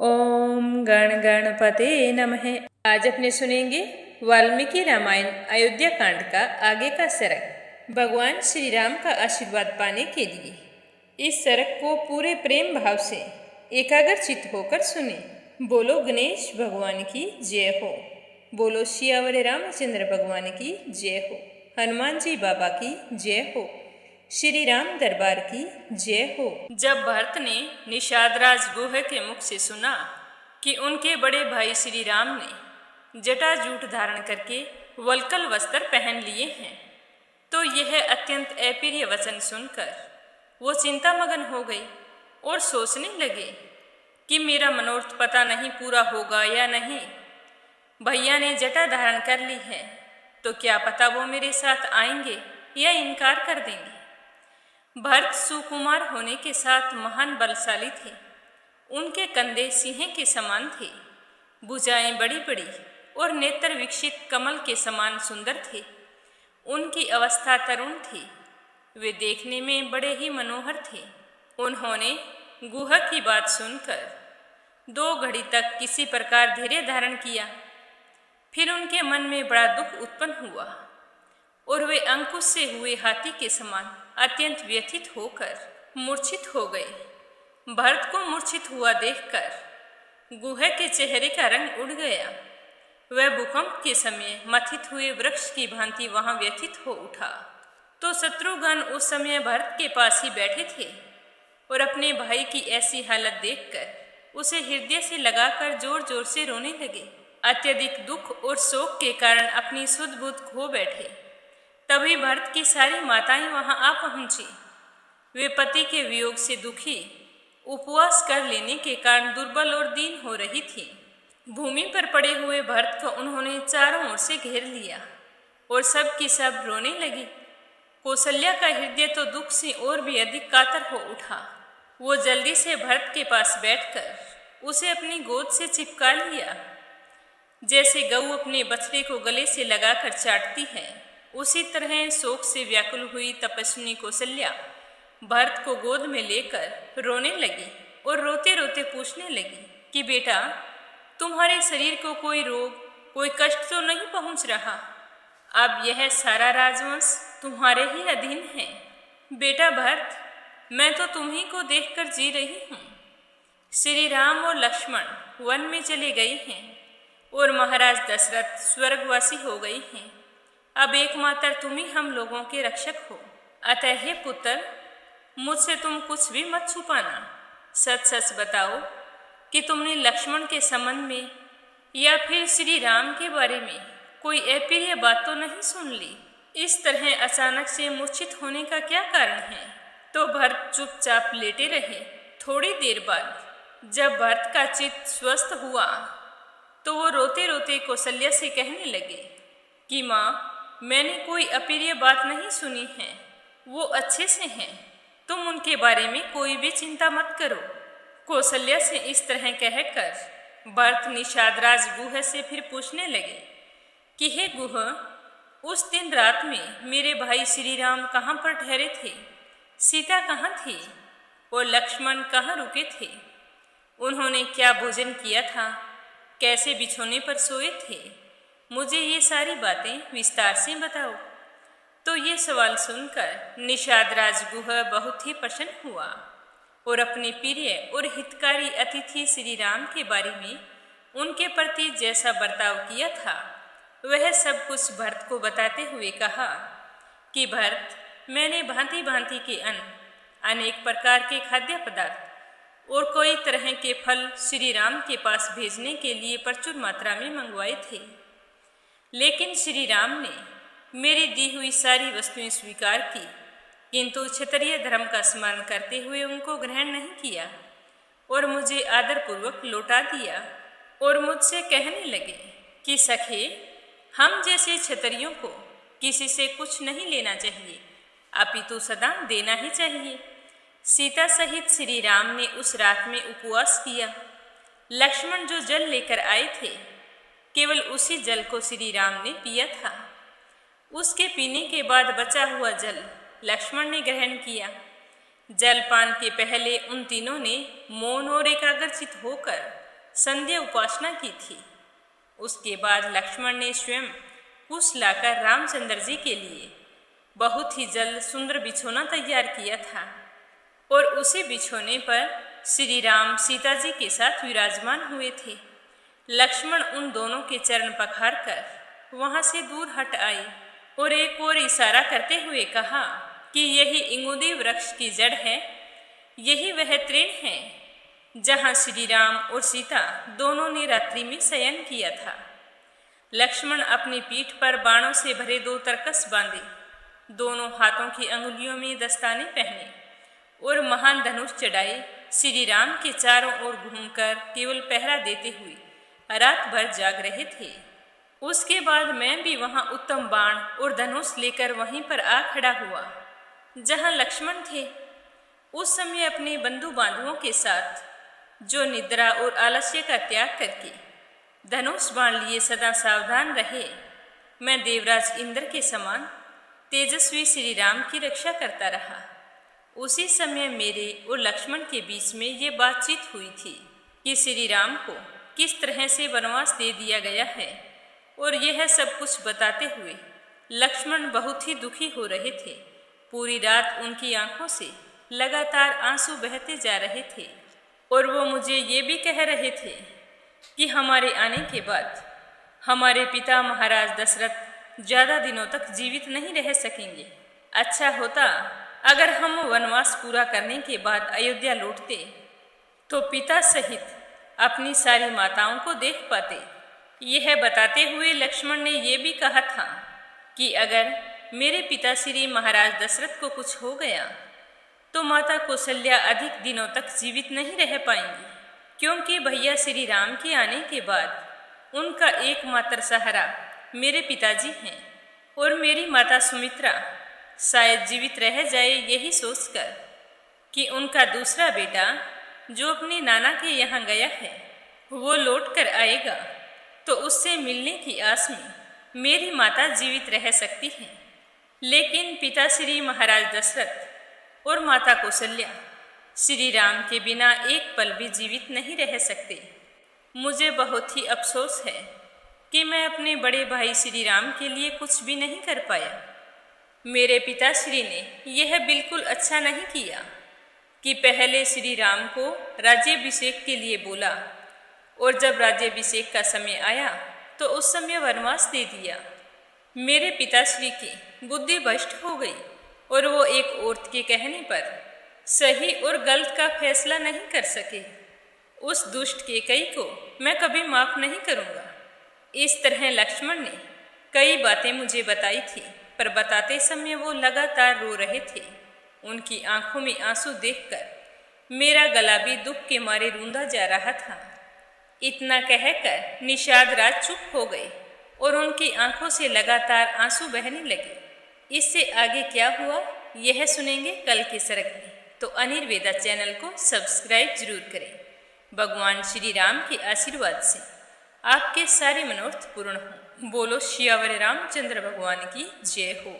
ओम गण गणपते नमः। आज अपने सुनेंगे वाल्मीकि रामायण अयोध्या कांड का आगे का सरक। भगवान श्री राम का आशीर्वाद पाने के लिए इस सरक को पूरे प्रेम भाव से एकाग्रचित्त होकर सुने। बोलो गणेश भगवान की जय हो। बोलो सियावर रामचंद्र भगवान की जय हो। हनुमान जी बाबा की जय हो। श्री राम दरबार की जय हो। जब भरत ने निषादराज गुह के मुख से सुना कि उनके बड़े भाई श्री राम ने जटाजूट धारण करके वल्कल वस्त्र पहन लिए हैं, तो यह अत्यंत अप्रिय वचन सुनकर वो चिंतामग्न हो गई और सोचने लगे कि मेरा मनोरथ पता नहीं पूरा होगा या नहीं। भैया ने जटा धारण कर ली है तो क्या पता वो मेरे साथ आएंगे या इनकार कर देंगे। भरत सुकुमार होने के साथ महान बलशाली थे। उनके कंधे सिंह के समान थे, भुजाएं बड़ी बड़ी और नेत्र विकसित कमल के समान सुंदर थे। उनकी अवस्था तरुण थी। वे देखने में बड़े ही मनोहर थे। उन्होंने गुहा की बात सुनकर 2 घड़ी तक किसी प्रकार धैर्य धारण किया। फिर उनके मन में बड़ा दुख उत्पन्न हुआ और वे अंकुश से हुए हाथी के समान अत्यंत व्यथित होकर मूर्छित हो गए। भरत को मूर्छित हुआ देखकर गुहा के चेहरे का रंग उड़ गया। वह भूकंप के समय मथित हुए वृक्ष की भांति वहां व्यथित हो उठा। तो शत्रुघ्न उस समय भरत के पास ही बैठे थे और अपने भाई की ऐसी हालत देखकर उसे हृदय से लगाकर जोर जोर से रोने लगे। अत्यधिक दुख और शोक के कारण अपनी सुध बुध खो बैठे। तभी भरत की सारी माताएं वहां आ पहुंची। वे पति के वियोग से दुखी, उपवास कर लेने के कारण दुर्बल और दीन हो रही थी। भूमि पर पड़े हुए भरत को उन्होंने चारों ओर से घेर लिया और सब की सब रोने लगी। कौशल्या का हृदय तो दुख से और भी अधिक कातर हो उठा। वो जल्दी से भरत के पास बैठकर उसे अपनी गोद से चिपका लिया। जैसे गऊ अपने बछड़े को गले से लगाकर चाटती है, उसी तरह शोक से व्याकुल हुई तपस्विनी कौशल्या भरत को गोद में लेकर रोने लगी और रोते रोते पूछने लगी कि बेटा, तुम्हारे शरीर को कोई रोग, कोई कष्ट तो नहीं पहुंच रहा। अब यह सारा राजवंश तुम्हारे ही अधीन है। बेटा भरत, मैं तो तुम्ही को देखकर जी रही हूँ। श्री राम और लक्ष्मण वन में चले गए हैं और महाराज दशरथ स्वर्गवासी हो गए हैं। अब एकमात्र तुम ही हम लोगों के रक्षक हो। अतः हे पुत्र, मुझसे तुम कुछ भी मत छुपाना। सच सच बताओ कि तुमने लक्ष्मण के संबंध में या फिर श्री राम के बारे में कोई अप्रिय बात तो नहीं सुन ली। इस तरह अचानक से मूर्छित होने का क्या कारण है? तो भरत चुपचाप लेटे रहे। थोड़ी देर बाद जब भरत का चित्त स्वस्थ हुआ तो वो रोते रोते कौशल्या से कहने लगे कि माँ, मैंने कोई अप्रिय बात नहीं सुनी है। वो अच्छे से हैं। तुम उनके बारे में कोई भी चिंता मत करो। कौशल्या से इस तरह कहकर भरत निषादराज गुह से फिर पूछने लगे कि हे गुह, उस दिन रात में मेरे भाई श्री राम कहाँ पर ठहरे थे? सीता कहाँ थी? और लक्ष्मण कहाँ रुके थे? उन्होंने क्या भोजन किया था? कैसे बिछोने पर सोए थे? मुझे ये सारी बातें विस्तार से बताओ। तो ये सवाल सुनकर निषादराज गुह बहुत ही प्रसन्न हुआ और अपने प्रिय और हितकारी अतिथि श्री राम के बारे में उनके प्रति जैसा बर्ताव किया था वह सब कुछ भरत को बताते हुए कहा कि भरत, मैंने भांति भांति के अन्न, अनेक प्रकार के खाद्य पदार्थ और कई तरह के फल श्री राम के पास भेजने के लिए प्रचुर मात्रा में मंगवाए थे। लेकिन श्री राम ने मेरी दी हुई सारी वस्तुएं स्वीकार की, किंतु क्षत्रिय धर्म का स्मरण करते हुए उनको ग्रहण नहीं किया और मुझे आदरपूर्वक लौटा दिया और मुझसे कहने लगे कि सखे, हम जैसे क्षत्रियों को किसी से कुछ नहीं लेना चाहिए, अपितु सदा देना ही चाहिए। सीता सहित श्री राम ने उस रात में उपवास किया। लक्ष्मण जो जल लेकर आए थे, केवल उसी जल को श्री राम ने पिया था। उसके पीने के बाद बचा हुआ जल लक्ष्मण ने ग्रहण किया। जलपान के पहले उन तीनों ने मौन और एकाग्रचित होकर संध्या उपासना की थी। उसके बाद लक्ष्मण ने स्वयं कुश लाकर रामचंद्र जी के लिए बहुत ही जल्द सुंदर बिछौना तैयार किया था और उसी बिछौने पर श्री राम सीता जी के साथ विराजमान हुए थे। लक्ष्मण उन दोनों के चरण पखार कर वहां से दूर हट आए और एक और इशारा करते हुए कहा कि यही इंगुदी वृक्ष की जड़ है, यही वह तृण है जहां श्री राम और सीता दोनों ने रात्रि में शयन किया था। लक्ष्मण अपनी पीठ पर बाणों से भरे 2 तरकस बांधे, दोनों हाथों की अंगुलियों में दस्ताने पहने और महान धनुष चढ़ाए श्री राम के चारों ओर घूमकर केवल पहरा देते हुए रात भर जाग रहे थे। उसके बाद मैं भी वहां उत्तम बाण और धनुष लेकर वहीं पर आ खड़ा हुआ जहां लक्ष्मण थे। उस समय अपने बंधु बांधवों के साथ जो निद्रा और आलस्य का त्याग करके धनुष बाण लिए सदा सावधान रहे, मैं देवराज इंद्र के समान तेजस्वी श्री राम की रक्षा करता रहा। उसी समय मेरे और लक्ष्मण के बीच में ये बातचीत हुई थी कि श्री राम को किस तरह से वनवास दे दिया गया है, और यह सब कुछ बताते हुए लक्ष्मण बहुत ही दुखी हो रहे थे। पूरी रात उनकी आंखों से लगातार आंसू बहते जा रहे थे और वो मुझे ये भी कह रहे थे कि हमारे आने के बाद हमारे पिता महाराज दशरथ ज़्यादा दिनों तक जीवित नहीं रह सकेंगे। अच्छा होता अगर हम वनवास पूरा करने के बाद अयोध्या लौटते तो पिता सहित अपनी सारी माताओं को देख पाते। यह बताते हुए लक्ष्मण ने यह भी कहा था कि अगर मेरे पिता श्री महाराज दशरथ को कुछ हो गया तो माता कौशल्या अधिक दिनों तक जीवित नहीं रह पाएंगी, क्योंकि भैया श्री राम के आने के बाद उनका एकमात्र सहारा मेरे पिताजी हैं और मेरी माता सुमित्रा शायद जीवित रह जाए, यही सोचकर कि उनका दूसरा बेटा जो अपने नाना के यहाँ गया है वो लौट कर आएगा तो उससे मिलने की आस में मेरी माता जीवित रह सकती है। लेकिन पिता श्री महाराज दशरथ और माता कौशल्या श्री राम के बिना एक पल भी जीवित नहीं रह सकते। मुझे बहुत ही अफसोस है कि मैं अपने बड़े भाई श्री राम के लिए कुछ भी नहीं कर पाया। मेरे पिताश्री ने यह बिल्कुल अच्छा नहीं किया कि पहले श्री राम को राज्याभिषेक के लिए बोला और जब राज्याभिषेक का समय आया तो उस समय वनवास दे दिया। मेरे पिताश्री की बुद्धि भ्रष्ट हो गई और वो एक औरत के कहने पर सही और गलत का फैसला नहीं कर सके। उस दुष्ट केकई को मैं कभी माफ नहीं करूँगा। इस तरह लक्ष्मण ने कई बातें मुझे बताई थी, पर बताते समय वो लगातार रो रहे थे। उनकी आंखों में आंसू देखकर मेरा गला भी दुख के मारे रूंधा जा रहा था। इतना कहकर निषाद राज चुप हो गए और उनकी आंखों से लगातार आंसू बहने लगे। इससे आगे क्या हुआ यह सुनेंगे कल के सरग में, तो अनिर्वेदा चैनल को सब्सक्राइब जरूर करें। भगवान श्री राम के आशीर्वाद से आपके सारे मनोरथ पूर्ण हों। बोलो सियावर रामचंद्र भगवान की जय हो।